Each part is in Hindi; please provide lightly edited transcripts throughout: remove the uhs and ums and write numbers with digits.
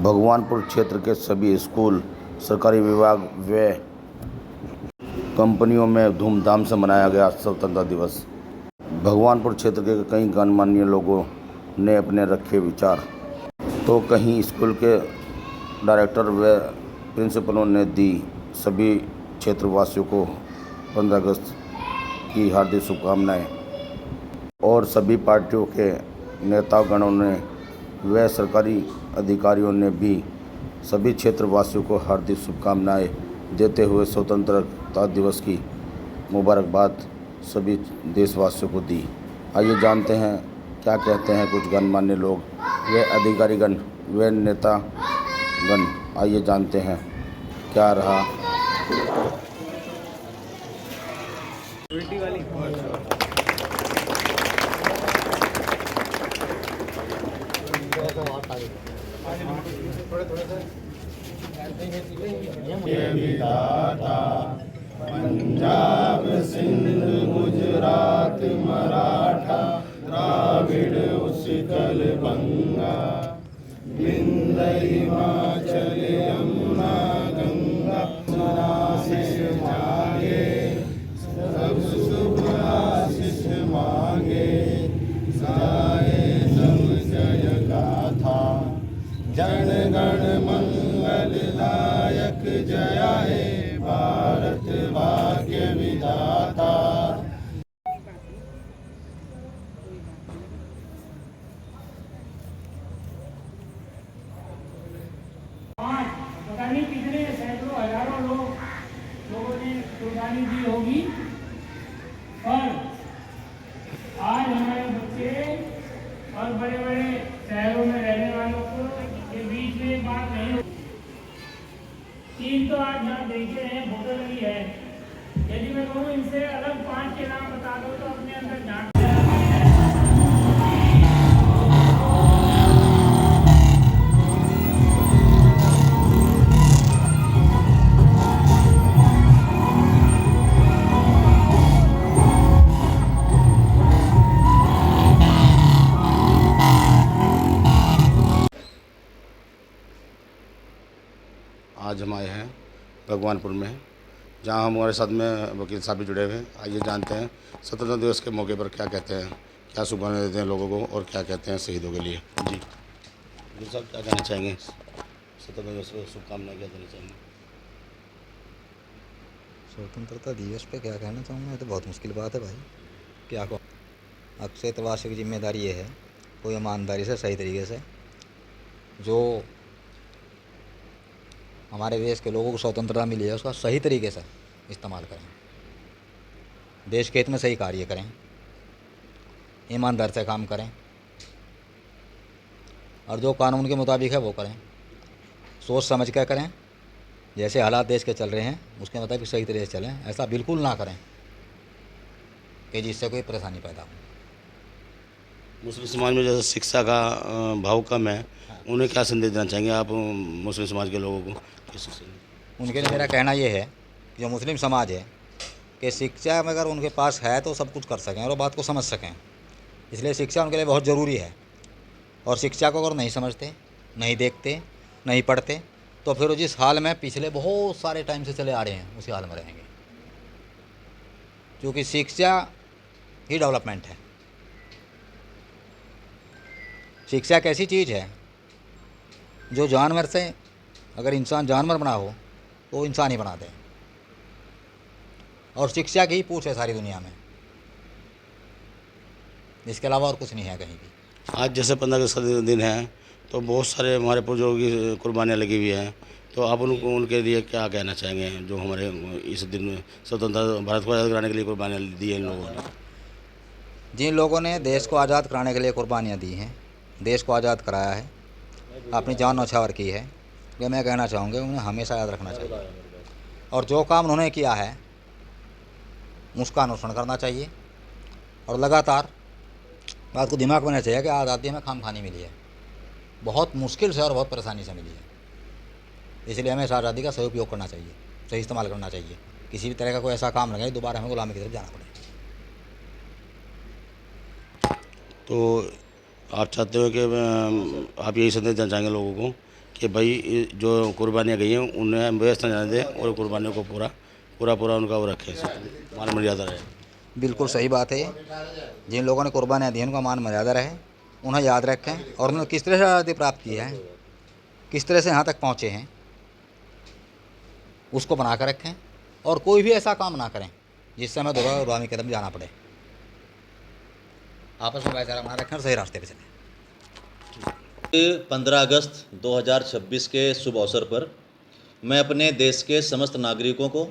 भगवानपुर क्षेत्र के सभी स्कूल, सरकारी विभाग व कंपनियों में धूमधाम से मनाया गया स्वतंत्रता दिवस। भगवानपुर क्षेत्र के कई गणमान्य लोगों ने अपने रखे विचार, तो कहीं स्कूल के डायरेक्टर व प्रिंसिपलों ने दी सभी क्षेत्रवासियों को 15 अगस्त की हार्दिक शुभकामनाएं और सभी पार्टियों के नेतागणों ने व सरकारी अधिकारियों ने भी सभी क्षेत्रवासियों को हार्दिक शुभकामनाएं देते हुए स्वतंत्रता दिवस की मुबारकबाद सभी देशवासियों को दी। आइए जानते हैं क्या कहते हैं कुछ गणमान्य लोग व अधिकारीगण व नेतागण। आइए जानते हैं क्या रहा। विधाता पंजाब सिंध गुजरात मराठा द्राविड़ उत्कल बंगा विंध्य हिमाचल यमुना गंगा आशीष जागे सब शुभ आशीष मांगे गाए सब जय गाथा जन गण मंगल दायक जया हे भारत भाग्य विधाता। पता नहीं कितने सैकड़ों हजारों लोगों ने कुर्बानी दी होगी, पर आज हमारे बच्चे और बड़े बड़े शहरों में रहने वालों को के बीच में बात नहीं होती। तीन तो आज यहाँ देख रहे हैं फोटो लगी है, यदि मैं कहूँ इनसे अलग 5 के नाम बता दो तो अपने अंदर झांक। आज हम आए हैं भगवानपुर में, जहां हमारे साथ में वकील साहब भी जुड़े हुए हैं। आइए जानते हैं स्वतंत्रता दिवस के मौके पर क्या कहते हैं, क्या शुभकामनाएं देते हैं लोगों को और क्या कहते हैं शहीदों के लिए। जी वकील साहब क्या कहना चाहेंगे, स्वतंत्रता दिवस पर शुभकामनाएं क्या देना चाहेंगे? स्वतंत्रता दिवस पे क्या कहना चाहूँगा, ये तो बहुत मुश्किल बात है भाई। क्या कहूँ, अक्षय तवासी की जिम्मेदारी ये है कोई ईमानदारी से सही तरीके से जो हमारे देश के लोगों को स्वतंत्रता मिली है उसका सही तरीके से इस्तेमाल करें, देश के हित में सही कार्य करें, ईमानदार से काम करें और जो कानून के मुताबिक है वो करें, सोच समझ कर करें। जैसे हालात देश के चल रहे हैं उसके मुताबिक सही तरीके से चलें। ऐसा बिल्कुल ना करें कि जिससे कोई परेशानी पैदा हो। मुस्लिम समाज में जैसे शिक्षा का भाव कम है, उन्हें क्या संदेश देना चाहेंगे आप मुस्लिम समाज के लोगों को? उनके लिए मेरा कहना ये है कि जो मुस्लिम समाज है कि शिक्षा अगर उनके पास है तो सब कुछ कर सकें और वो बात को समझ सकें, इसलिए शिक्षा उनके लिए बहुत ज़रूरी है। और शिक्षा को अगर नहीं समझते, नहीं देखते, नहीं पढ़ते तो फिर वो जिस हाल में पिछले बहुत सारे टाइम से चले आ रहे हैं उसी हाल में रहेंगे, क्योंकि शिक्षा ही डेवलपमेंट है। शिक्षा एक ऐसी चीज़ है जो जानवर से अगर इंसान जानवर बना हो तो वो इंसान ही बना दे, और शिक्षा की ही पूछ है सारी दुनिया में, इसके अलावा और कुछ नहीं है कहीं भी। आज जैसे 15 अगस्त का दिन है तो बहुत सारे हमारे पूर्वजों की कुर्बानियाँ लगी हुई हैं, तो आप उनको उनके लिए क्या कहना चाहेंगे जो हमारे इस दिन स्वतंत्रता भारत को आज़ाद कराने के लिए कुर्बानियाँ दी हैं इन लोगों ने? जिन लोगों ने देश को आज़ाद कराने के लिए कुर्बानियाँ दी हैं, देश को आज़ाद कराया है, अपनी जान न्यौछावर की है, ये मैं कहना चाहूँगा उन्हें हमेशा याद रखना चाहिए। और जो काम उन्होंने किया है उसका अनुसरण करना चाहिए और लगातार बात को दिमाग में रखना चाहिए कि आज़ादी हमें खामखानी मिली है, बहुत मुश्किल से और बहुत परेशानी से मिली है, इसलिए हमें इस आज़ादी का सही उपयोग करना चाहिए, सही इस्तेमाल करना चाहिए। किसी भी तरह का कोई ऐसा काम लगे दोबारा हमें गुलामी की तरफ जाना पड़े। तो आप चाहते हो कि आप यही संदेश देना चाहेंगे लोगों को कि भाई ये जो कुर्बानियाँ गई हैं उन्हें व्यस्त न जाने दें और कुर्बानियों को पूरा उनका वो रखें, मान मर्यादा रहे। बिल्कुल सही बात है ये। जिन लोगों ने कुर्बानियाँ दी हैं उनका मान मर्यादा रहे, उन्हें याद रखें और उन्होंने किस तरह से आज़ादी प्राप्त की है, किस तरह से यहाँ तक पहुँचे हैं, उसको बना कर रखें और कोई भी ऐसा काम ना करें जिससे हमें दूरगामी कदम जाना पड़े। आपस में भाईचारा बना रखें और सही रास्ते पर चलें। 15 अगस्त 2026 के शुभ अवसर पर मैं अपने देश के समस्त नागरिकों को,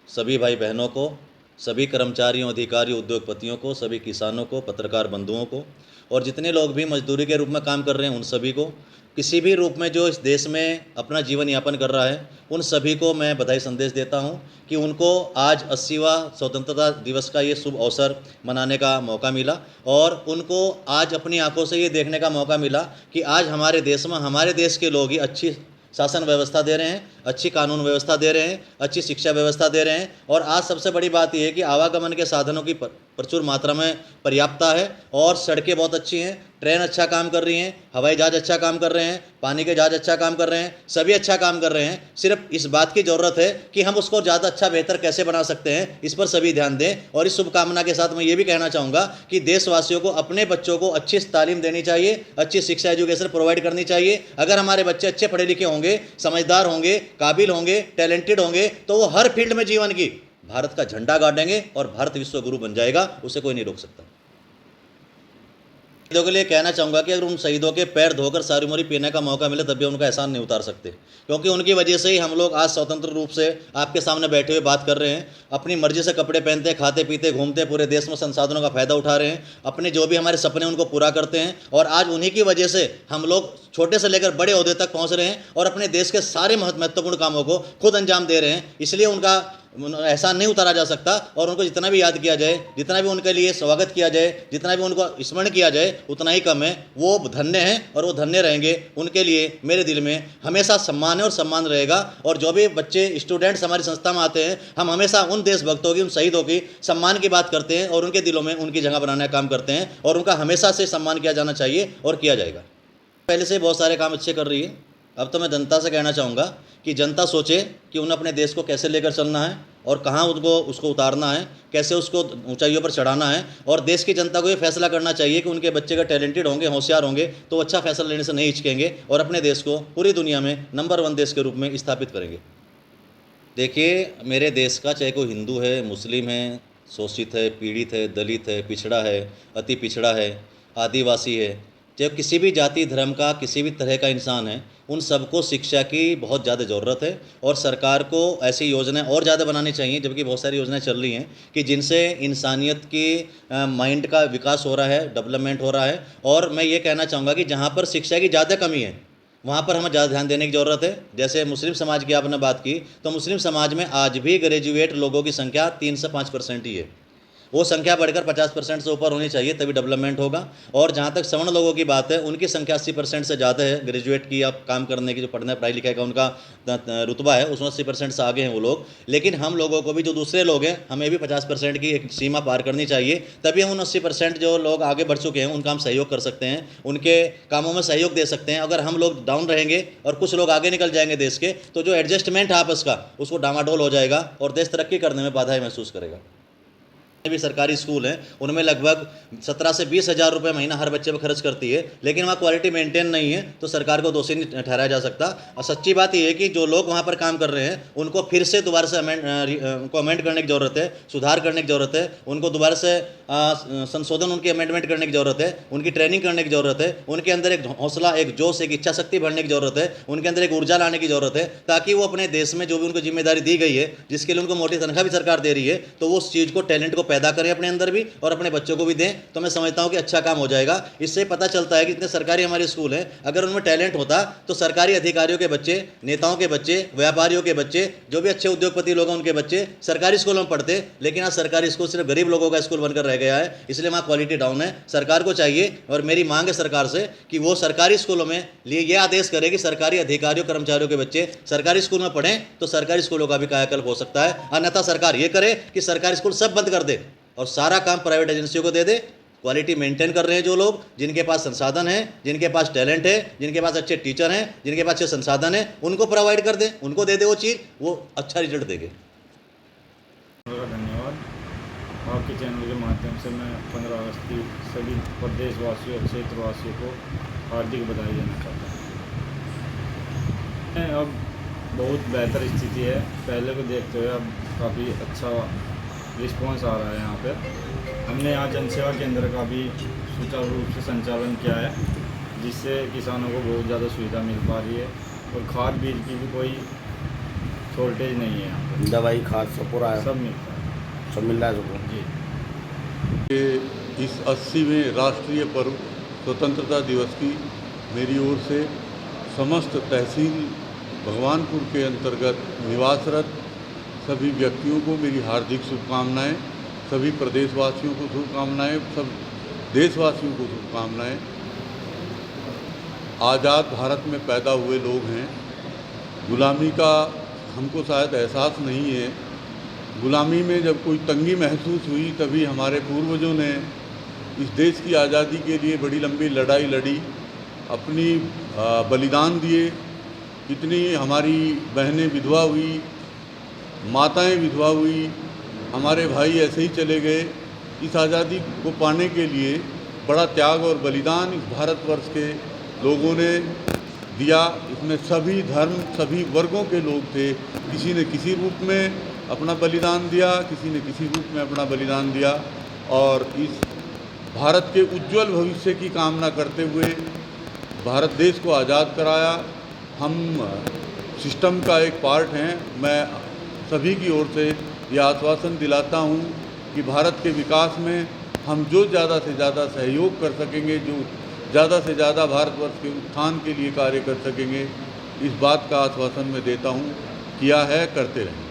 सभी भाई बहनों को, सभी कर्मचारियों, अधिकारियों, उद्योगपतियों को, सभी किसानों को, पत्रकार बंधुओं को और जितने लोग भी मजदूरी के रूप में काम कर रहे हैं उन सभी को, किसी भी रूप में जो इस देश में अपना जीवन यापन कर रहा है उन सभी को मैं बधाई संदेश देता हूं कि उनको आज 80वां स्वतंत्रता दिवस का ये शुभ अवसर मनाने का मौका मिला और उनको आज अपनी आंखों से ये देखने का मौका मिला कि आज हमारे देश में हमारे देश के लोग ही अच्छी शासन व्यवस्था दे रहे हैं, अच्छी कानून व्यवस्था दे रहे हैं, अच्छी शिक्षा व्यवस्था दे रहे हैं और आज सबसे बड़ी बात यह है कि आवागमन के साधनों की प्रचुर मात्रा में पर्याप्तता है और सड़कें बहुत अच्छी हैं, ट्रेन अच्छा काम कर रही हैं, हवाई जहाज़ अच्छा काम कर रहे हैं, पानी के जहाज़ अच्छा काम कर रहे हैं, सभी अच्छा काम कर रहे हैं। सिर्फ इस बात की ज़रूरत है कि हम उसको ज़्यादा अच्छा बेहतर कैसे बना सकते हैं, इस पर सभी ध्यान दें। और इस शुभकामना के साथ मैं ये भी कहना चाहूँगा कि देशवासियों को अपने बच्चों को अच्छी तालीम देनी चाहिए, अच्छी शिक्षा एजुकेशन प्रोवाइड करनी चाहिए। अगर हमारे बच्चे अच्छे पढ़े लिखे होंगे, समझदार होंगे, काबिल होंगे, टैलेंटेड होंगे तो वो हर फील्ड में जीवन की भारत का झंडा गाड़ेंगे और भारत विश्व गुरु बन जाएगा, उसे कोई नहीं रोक सकता। शहीदों के लिए कहना चाहूँगा कि अगर उन शहीदों के पैर धोकर सारी उम्र पीने का मौका मिले तब भी उनका एहसान नहीं उतार सकते, क्योंकि उनकी वजह से ही हम लोग आज स्वतंत्र रूप से आपके सामने बैठे हुए बात कर रहे हैं, अपनी मर्जी से कपड़े पहनते, खाते पीते, घूमते, पूरे देश में संसाधनों का फ़ायदा उठा रहे हैं, अपने जो भी हमारे सपने उनको पूरा करते हैं और आज उन्हीं की वजह से हम लोग छोटे से लेकर बड़े ओहदे तक पहुँच रहे हैं और अपने देश के सारे महत्वपूर्ण कामों को खुद अंजाम दे रहे हैं। इसलिए उनका एहसान नहीं उतारा जा सकता और उनको जितना भी याद किया जाए, जितना भी उनके लिए स्वागत किया जाए, जितना भी उनको स्मरण किया जाए उतना ही कम है। वो धन्य हैं और वो धन्य रहेंगे। उनके लिए मेरे दिल में हमेशा सम्मान है और सम्मान रहेगा। और जो भी बच्चे स्टूडेंट्स हमारी संस्था में आते हैं, हम हमेशा उन देशभक्तों की, उन शहीदों की सम्मान की बात करते हैं और उनके दिलों में उनकी जगह बनाने का काम करते हैं और उनका हमेशा से सम्मान किया जाना चाहिए और किया जाएगा। पहले से बहुत सारे काम अच्छे कर रही है। अब तो मैं जनता से कहना चाहूँगा कि जनता सोचे कि उन्हें अपने देश को कैसे लेकर चलना है और कहाँ उनको उसको उतारना है, कैसे उसको ऊंचाइयों पर चढ़ाना है। और देश की जनता को ये फैसला करना चाहिए कि उनके बच्चे का टैलेंटेड होंगे, होशियार होंगे तो अच्छा फैसला लेने से नहीं हिचकेंगे और अपने देश को पूरी दुनिया में नंबर 1 देश के रूप में स्थापित करेंगे। देखिए, मेरे देश का चाहे कोई हिंदू है, मुस्लिम है, शोषित है, पीड़ित है, दलित है, पिछड़ा है, अति पिछड़ा है, आदिवासी है, चाहे किसी भी जाति धर्म का किसी भी तरह का इंसान है, उन सबको शिक्षा की बहुत ज़्यादा ज़रूरत है। और सरकार को ऐसी योजनाएं और ज़्यादा बनानी चाहिए, जबकि बहुत सारी योजनाएं चल रही हैं कि जिनसे इंसानियत की माइंड का विकास हो रहा है, डेवलपमेंट हो रहा है। और मैं ये कहना चाहूँगा कि जहाँ पर शिक्षा की ज़्यादा कमी है वहाँ पर हमें ज़्यादा ध्यान देने की ज़रूरत है। जैसे मुस्लिम समाज की आपने बात की, तो मुस्लिम समाज में आज भी ग्रेजुएट लोगों की संख्या 3 से 5% ही है। वो संख्या बढ़कर 50% से ऊपर होनी चाहिए, तभी डेवलपमेंट होगा। और जहाँ तक सवर्ण लोगों की बात है, उनकी संख्या 80% से ज़्यादा है। ग्रेजुएट की आप काम करने की, जो पढ़ने पढ़ाई लिखाई का उनका रुतबा है, उसमें 80% से आगे हैं वो लोग। लेकिन हम लोगों को भी, जो दूसरे लोग हैं, हमें भी 50% की एक सीमा पार करनी चाहिए, तभी हम उन 80% जो लोग आगे बढ़ चुके हैं उनका हम सहयोग कर सकते हैं, उनके कामों में सहयोग दे सकते हैं। अगर हम लोग डाउन रहेंगे और कुछ लोग आगे निकल जाएंगे देश के, तो जो एडजस्टमेंट है आपस का, उसको डामाडोल हो जाएगा और देश तरक्की करने में बाधाएं महसूस करेगा। भी सरकारी स्कूल हैं, उनमें लगभग 17 से 20 हज़ार रुपये महीना हर बच्चे पर खर्च करती है, लेकिन वहाँ क्वालिटी मेंटेन नहीं है, तो सरकार को दोषी नहीं ठहराया जा सकता। और सच्ची बात यह है कि जो लोग वहाँ पर काम कर रहे हैं उनको फिर से दोबारा से अमेंड करने की ज़रूरत है, सुधार करने की ज़रूरत है, उनको दोबारा से संशोधन, उनकी अमेंडमेंट करने की ज़रूरत है, उनकी ट्रेनिंग करने की ज़रूरत है, उनके अंदर एक हौसला, एक जोश, एक इच्छा शक्ति भरने की ज़रूरत है, उनके अंदर एक ऊर्जा लाने की ज़रूरत है, ताकि वो अपने देश में जो भी उनको जिम्मेदारी दी गई है, जिसके लिए उनको मोटी तनख्वाह भी सरकार दे रही है, तो वो उस चीज़ को, टैलेंट को पैदा करें अपने अंदर भी और अपने बच्चों को भी दें। तो मैं समझता हूं कि अच्छा काम हो जाएगा। इससे पता चलता है कि इतने सरकारी हमारे स्कूल हैं, अगर उनमें टैलेंट होता तो सरकारी अधिकारियों के बच्चे, नेताओं के बच्चे, व्यापारियों के बच्चे, जो भी अच्छे उद्योगपति लोग हैं उनके बच्चे सरकारी स्कूलों में पढ़ते। लेकिन आज सरकारी स्कूल सिर्फ गरीब लोगों का स्कूल बनकर रह गया है, इसलिए वहाँ क्वालिटी डाउन है। सरकार को चाहिए, और मेरी मांग है सरकार से, कि वो सरकारी स्कूलों में लिए ये आदेश करे कि सरकारी अधिकारियों, कर्मचारियों के बच्चे सरकारी स्कूल में पढ़ें, तो सरकारी स्कूलों का भी कायाकल्प हो सकता है। अन्यथा सरकार ये करे कि सरकारी स्कूल सब बंद कर दे और सारा काम प्राइवेट एजेंसियों को दे दे, क्वालिटी मेंटेन कर रहे हैं जो लोग, जिनके पास संसाधन है, जिनके पास टैलेंट है, जिनके पास अच्छे टीचर हैं, जिनके पास अच्छे संसाधन है, उनको प्रोवाइड कर दें, उनको दे दे वो चीज़, वो अच्छा रिजल्ट देंगे। धन्यवाद। आपके चैनल के माध्यम से मैं 15 अगस्त की सभी प्रदेशवासियों और क्षेत्रवासियों को हार्दिक बधाई देना चाहता हूँ। अब बहुत बेहतर स्थिति है, पहले को देखते हुए अब काफ़ी अच्छा रिस्पांस आ रहा है। यहाँ पे हमने यहाँ जनसेवा केंद्र का भी सुचारू रूप से संचालन किया है, जिससे किसानों को बहुत ज़्यादा सुविधा मिल पा रही है और खाद बीज की भी कोई शॉर्टेज नहीं है। यहाँ पे दवाई खाद सब पूरा है, सब मिलता है। सब मिल रहा है सबको। जी। इस 80वें राष्ट्रीय पर्व स्वतंत्रता दिवस की मेरी ओर से समस्त तहसील भगवानपुर के अंतर्गत निवासरत सभी व्यक्तियों को मेरी हार्दिक शुभकामनाएं, सभी प्रदेशवासियों को शुभकामनाएं, सब देशवासियों को शुभकामनाएं। आज़ाद भारत में पैदा हुए लोग हैं, गुलामी का हमको शायद एहसास नहीं है। गुलामी में जब कोई तंगी महसूस हुई तभी हमारे पूर्वजों ने इस देश की आज़ादी के लिए बड़ी लंबी लड़ाई लड़ी, अपनी बलिदान दिए। कितनी हमारी बहनें विधवा हुई, माताएं विधवा हुई, हमारे भाई ऐसे ही चले गए। इस आज़ादी को पाने के लिए बड़ा त्याग और बलिदान इस भारतवर्ष के लोगों ने दिया। इसमें सभी धर्म, सभी वर्गों के लोग थे। किसी ने किसी रूप में अपना बलिदान दिया, किसी ने किसी रूप में अपना बलिदान दिया और इस भारत के उज्जवल भविष्य की कामना करते हुए भारत देश को आज़ाद कराया। हम सिस्टम का एक पार्ट हैं। मैं सभी की ओर से यह आश्वासन दिलाता हूं कि भारत के विकास में हम जो ज़्यादा से ज़्यादा सहयोग कर सकेंगे, जो ज़्यादा से ज़्यादा भारतवर्ष के उत्थान के लिए कार्य कर सकेंगे, इस बात का आश्वासन मैं देता हूं। किया है, करते रहें।